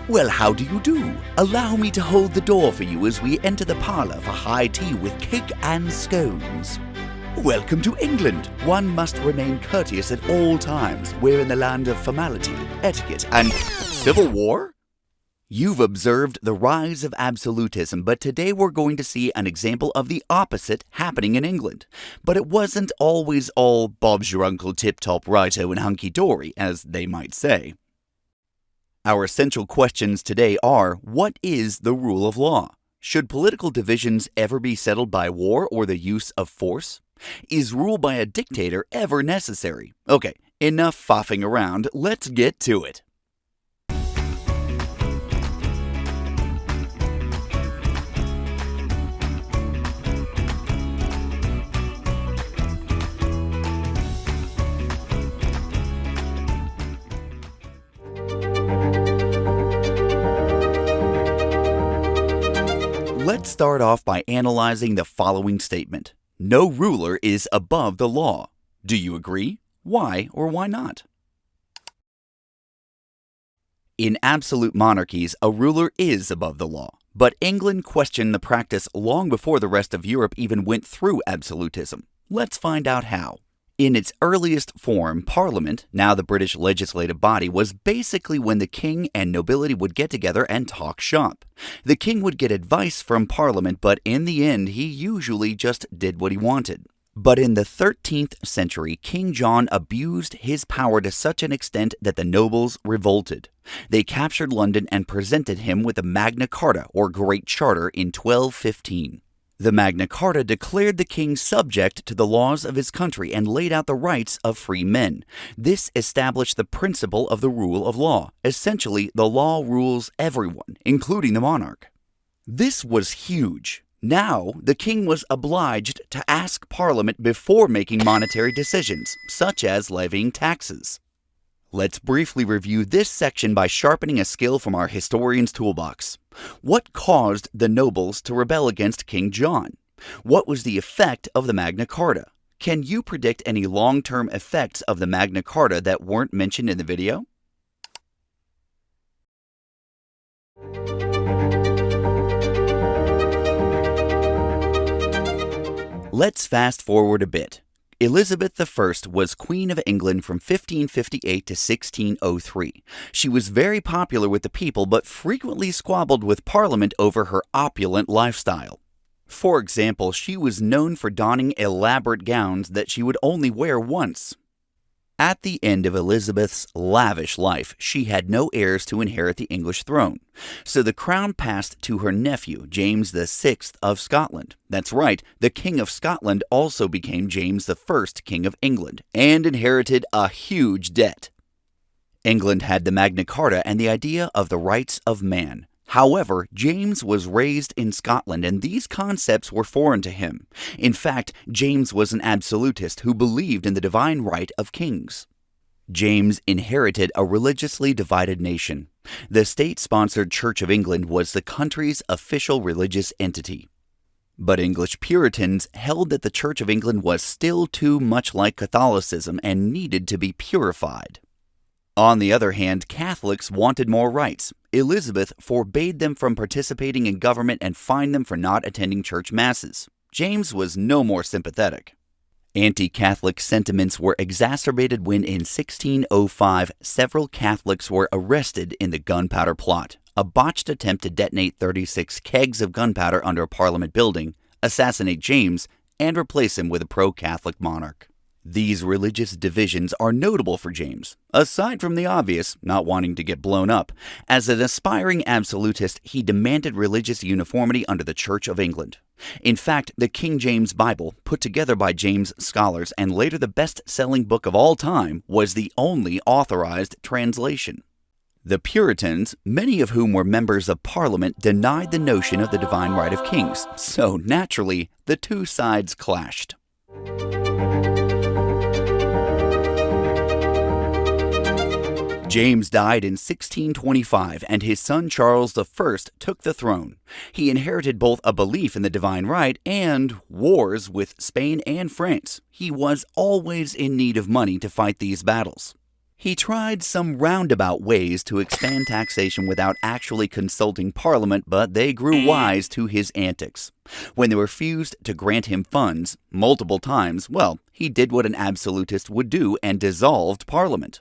Well, how do you do? Allow me to hold the door for you as we enter the parlor for high tea with cake and scones. Welcome to England. One must remain courteous at all times. We're in the land of formality, etiquette, and civil war? You've observed the rise of absolutism, but today we're going to see an example of the opposite happening in England. But it wasn't always all Bob's your uncle tip-top righto and hunky-dory, as they might say. Our essential questions today are, what is the rule of law? Should political divisions ever be settled by war or the use of force? Is rule by a dictator ever necessary? Okay, enough faffing around, let's get to it. Let's start off by analyzing the following statement. No ruler is above the law. Do you agree? Why or why not? In absolute monarchies, a ruler is above the law. But England questioned the practice long before the rest of Europe even went through absolutism. Let's find out how. In its earliest form, Parliament, now the British legislative body, was basically when the king and nobility would get together and talk shop. The king would get advice from Parliament, but in the end, he usually just did what he wanted. But in the 13th century, King John abused his power to such an extent that the nobles revolted. They captured London and presented him with the Magna Carta, or Great Charter, in 1215. The Magna Carta declared the king subject to the laws of his country and laid out the rights of free men. This established the principle of the rule of law. Essentially, the law rules everyone, including the monarch. This was huge. Now, the king was obliged to ask Parliament before making monetary decisions, such as levying taxes. Let's briefly review this section by sharpening a skill from our historian's toolbox. What caused the nobles to rebel against King John? What was the effect of the Magna Carta? Can you predict any long-term effects of the Magna Carta that weren't mentioned in the video? Let's fast forward a bit. Elizabeth I was Queen of England from 1558 to 1603. She was very popular with the people, but frequently squabbled with Parliament over her opulent lifestyle. For example, she was known for donning elaborate gowns that she would only wear once. At the end of Elizabeth's lavish life, she had no heirs to inherit the English throne, so the crown passed to her nephew, James VI of Scotland. That's right, the King of Scotland also became James I, King of England, and inherited a huge debt. England had the Magna Carta and the idea of the rights of man. However, James was raised in Scotland, and these concepts were foreign to him. In fact, James was an absolutist who believed in the divine right of kings. James inherited a religiously divided nation. The state-sponsored Church of England was the country's official religious entity. But English Puritans held that the Church of England was still too much like Catholicism and needed to be purified. On the other hand, Catholics wanted more rights. Elizabeth forbade them from participating in government and fined them for not attending church masses. James was no more sympathetic. Anti-Catholic sentiments were exacerbated when in 1605 several Catholics were arrested in the Gunpowder Plot, a botched attempt to detonate 36 kegs of gunpowder under a Parliament building, assassinate James, and replace him with a pro-Catholic monarch. These religious divisions are notable for James, aside from the obvious, not wanting to get blown up. As an aspiring absolutist, he demanded religious uniformity under the Church of England. In fact, the King James Bible, put together by James scholars and later the best-selling book of all time, was the only authorized translation. The Puritans, many of whom were members of Parliament, denied the notion of the divine right of kings, so naturally, the two sides clashed. James died in 1625, and his son Charles I took the throne. He inherited both a belief in the divine right and wars with Spain and France. He was always in need of money to fight these battles. He tried some roundabout ways to expand taxation without actually consulting Parliament, but they grew wise to his antics. When they refused to grant him funds multiple times, well, he did what an absolutist would do and dissolved Parliament.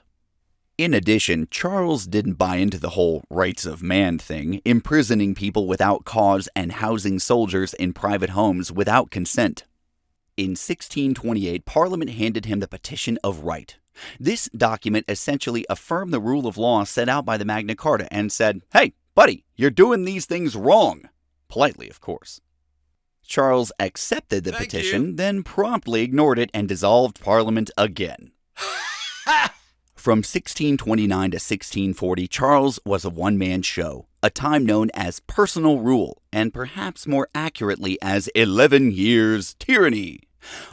In addition, Charles didn't buy into the whole rights of man thing, imprisoning people without cause and housing soldiers in private homes without consent. In 1628, Parliament handed him the Petition of Right. This document essentially affirmed the rule of law set out by the Magna Carta and said, "Hey, buddy, you're doing these things wrong." Politely, of course. Charles accepted the petition, then promptly ignored it and dissolved Parliament again. From 1629 to 1640, Charles was a one-man show, a time known as personal rule, and perhaps more accurately as 11 years' tyranny.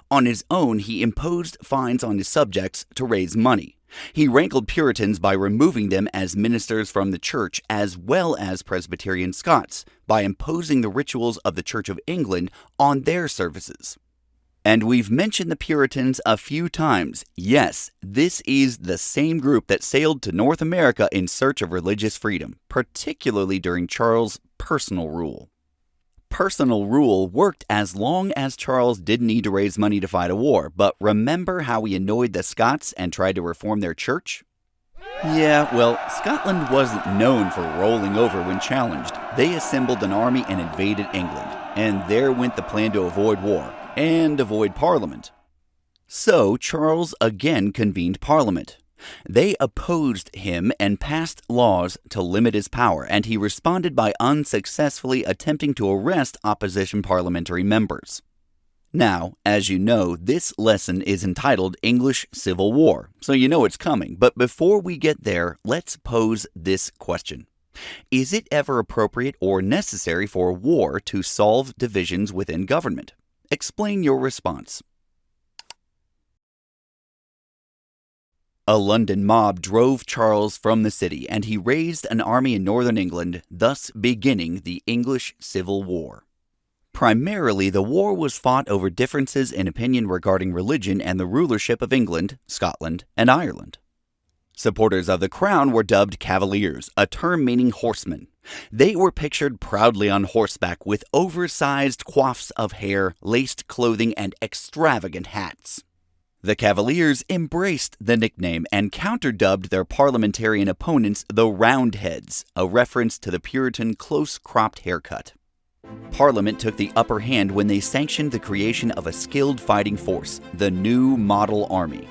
On his own, he imposed fines on his subjects to raise money. He rankled Puritans by removing them as ministers from the church, as well as Presbyterian Scots, by imposing the rituals of the Church of England on their services. And we've mentioned the Puritans a few times. Yes, this is the same group that sailed to North America in search of religious freedom, particularly during Charles' personal rule. Personal rule worked as long as Charles didn't need to raise money to fight a war, but remember how he annoyed the Scots and tried to reform their church? Yeah, well, Scotland wasn't known for rolling over when challenged. They assembled an army and invaded England, and there went the plan to avoid war and avoid Parliament. So Charles again convened Parliament. They opposed him and passed laws to limit his power, and he responded by unsuccessfully attempting to arrest opposition parliamentary members. Now, as you know, this lesson is entitled English Civil War, so you know it's coming. But before we get there, let's pose this question. Is it ever appropriate or necessary for war to solve divisions within government? Explain your response. A London mob drove Charles from the city, and he raised an army in northern England, thus beginning the English Civil War. Primarily, the war was fought over differences in opinion regarding religion and the rulership of England, Scotland, and Ireland. Supporters of the crown were dubbed Cavaliers, a term meaning horsemen. They were pictured proudly on horseback with oversized coifs of hair, laced clothing, and extravagant hats. The Cavaliers embraced the nickname and counter-dubbed their parliamentarian opponents the Roundheads, a reference to the Puritan close-cropped haircut. Parliament took the upper hand when they sanctioned the creation of a skilled fighting force, the New Model Army.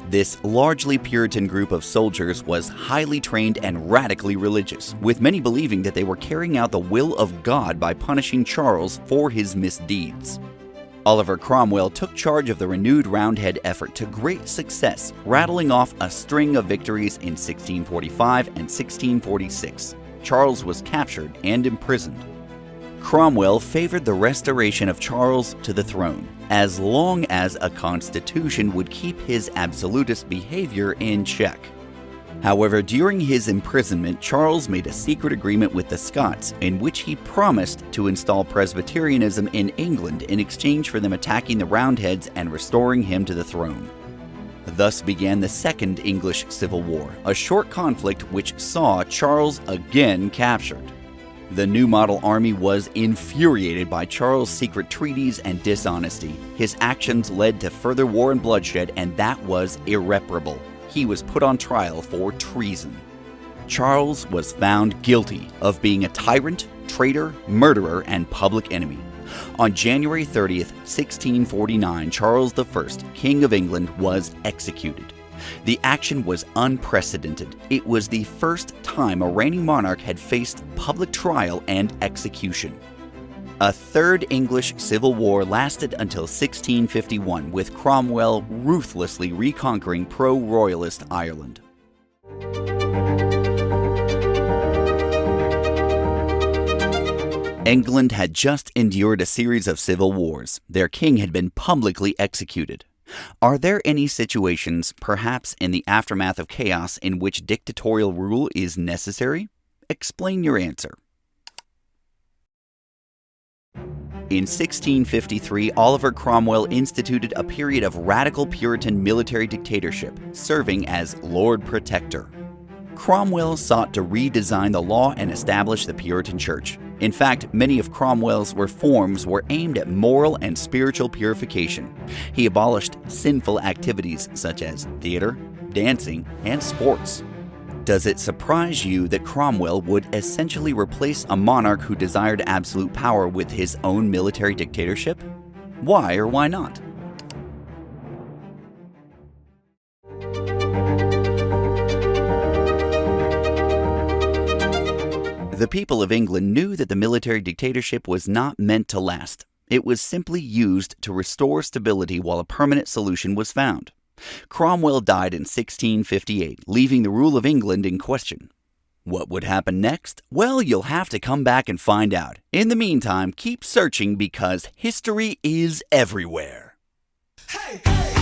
This largely Puritan group of soldiers was highly trained and radically religious, with many believing that they were carrying out the will of God by punishing Charles for his misdeeds. Oliver Cromwell took charge of the renewed Roundhead effort to great success, rattling off a string of victories in 1645 and 1646. Charles was captured and imprisoned. Cromwell favored the restoration of Charles to the throne, as long as a constitution would keep his absolutist behavior in check. However, during his imprisonment, Charles made a secret agreement with the Scots in which he promised to install Presbyterianism in England in exchange for them attacking the Roundheads and restoring him to the throne. Thus began the Second English Civil War, a short conflict which saw Charles again captured. The New Model Army was infuriated by Charles' secret treaties and dishonesty. His actions led to further war and bloodshed, and that was irreparable. He was put on trial for treason. Charles was found guilty of being a tyrant, traitor, murderer, and public enemy. On January 30th, 1649, Charles I, King of England, was executed. The action was unprecedented. It was the first time a reigning monarch had faced public trial and execution. A third English Civil War lasted until 1651, with Cromwell ruthlessly reconquering pro-royalist Ireland. England had just endured a series of civil wars. Their king had been publicly executed. Are there any situations, perhaps in the aftermath of chaos, in which dictatorial rule is necessary? Explain your answer. In 1653, Oliver Cromwell instituted a period of radical Puritan military dictatorship, serving as Lord Protector. Cromwell sought to redesign the law and establish the Puritan Church. In fact, many of Cromwell's reforms were aimed at moral and spiritual purification. He abolished sinful activities such as theater, dancing, and sports. Does it surprise you that Cromwell would essentially replace a monarch who desired absolute power with his own military dictatorship? Why or why not? The people of England knew that the military dictatorship was not meant to last. It was simply used to restore stability while a permanent solution was found. Cromwell died in 1658, leaving the rule of England in question. What would happen next? Well, you'll have to come back and find out. In the meantime, keep searching because history is everywhere. Hey, hey!